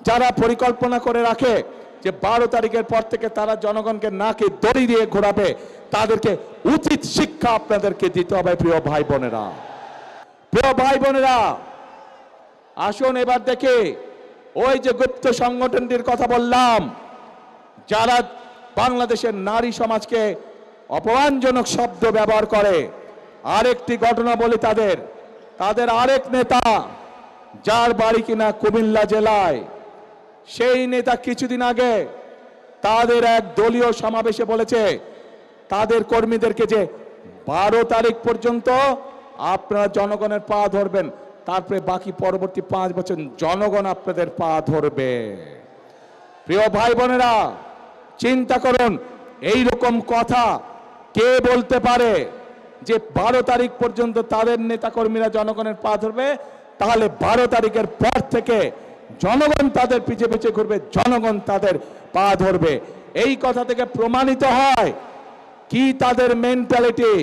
যারা পরিকল্পনা করে রাখে যে 12 তারিখের পর থেকে তারা জনগণকে নাকে দড়ি দিয়ে ঘোরাবে, তাদেরকে উচিত শিক্ষা আপনাদেরকে দিতে হবে। প্রিয় ভাই বোনেরা, আসুন এবার দেখে ওই যে গুপ্ত সংগঠনটির কথা বললাম, যারা বাংলাদেশের নারী সমাজকে অপমানজনক শব্দ ব্যবহার করে। আরেকটি ঘটনা বলি, তাদের আরেক নেতা, যার বাড়ি কিনা কুমিল্লা জেলায়, সেই নেতা কিছুদিন আগে তাদের এক দলীয় সমাবেশে বলেছে তাদের কর্মীদেরকে যে 12 তারিখ পর্যন্ত আপনারা জনগণের পা ধরবেন, তারপরে বাকি পরবর্তী 5 বছর জনগণ আপনাদের পা ধরবে। প্রিয় ভাই বোনেরা, চিন্তা করুন, এই রকম কথা কে বলতে পারে যে 12 তারিখ পর্যন্ত তাদের নেতাকর্মীরা জনগণের পা ধরবে, তাহলে 12 তারিখের পর থেকে জনগণ তাদের পিছে পিছে ঘুরবে, জনগণ তাদের পা ধরবে। এই কথা থেকে প্রমাণিত হয় কি তাদের মেন্টালিটি,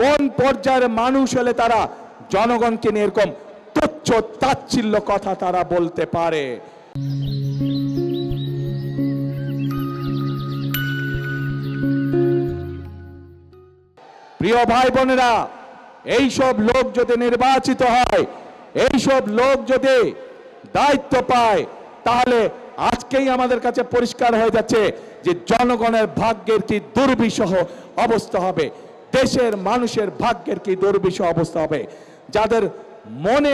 কোন পর্যায়ের মানুষ হলে তারা জনগণকে নিয়ে এরকম তুচ্ছ তাচ্ছিল্য কথা তারা বলতে পারে। প্রিয় ভাই বোনেরা, এইসব লোক যদি নির্বাচিত হয়, এইসব লোক যদি দায়িত্ব পায়, তাহলে আজকেই আমাদের কাছে পরিষ্কার হয়ে যাচ্ছে যে জনগণের ভাগ্যের কি দুর্বিষহ অবস্থা হবে, দেশের মানুষের ভাগ্যের কি দুর্বিষহ অবস্থা হবে। যাদের মনে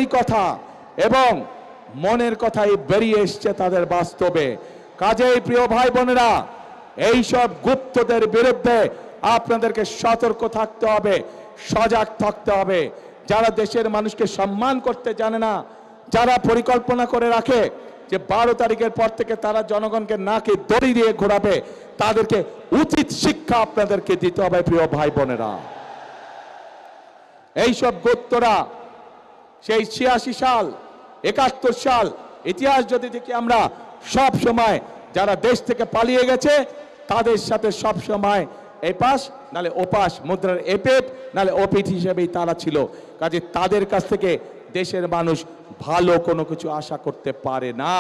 এই কথা এবং মনের কথাই বেরিয়ে এসছে তাদের বাস্তবে। কাজেই প্রিয় ভাই বোনেরা, এইসব গুপ্তদের বিরুদ্ধে আপনাদেরকে সতর্ক থাকতে হবে, সজাগ থাকতে হবে। যারা দেশের মানুষকে সম্মান করতে জানে না, যারা পরিকল্পনা করে রাখে যে 12 তারিখের পর থেকে তারা জনগণকে নাকে দড়ি দিয়ে ঘোরাবে, তাদেরকে উচিত শিক্ষা আপনাদেরকে দিতে হবে। প্রিয় ভাই বোনেরা, এইসব গুপ্তরা সেই 86 সাল 71 সাল ইতিহাস যদি দেখি আমরা, সব সময় যারা দেশ থেকে পালিয়ে গেছে তাদের সাথে সব সময় এপাশ নালে ওপাশ, মুদ্রার এপেট নালে ওপিট হিসেবেই তারা ছিল। কাজে তাদের কাছ থেকে দেশের মানুষ ভালো কোনো কিছু আশা করতে পারে না।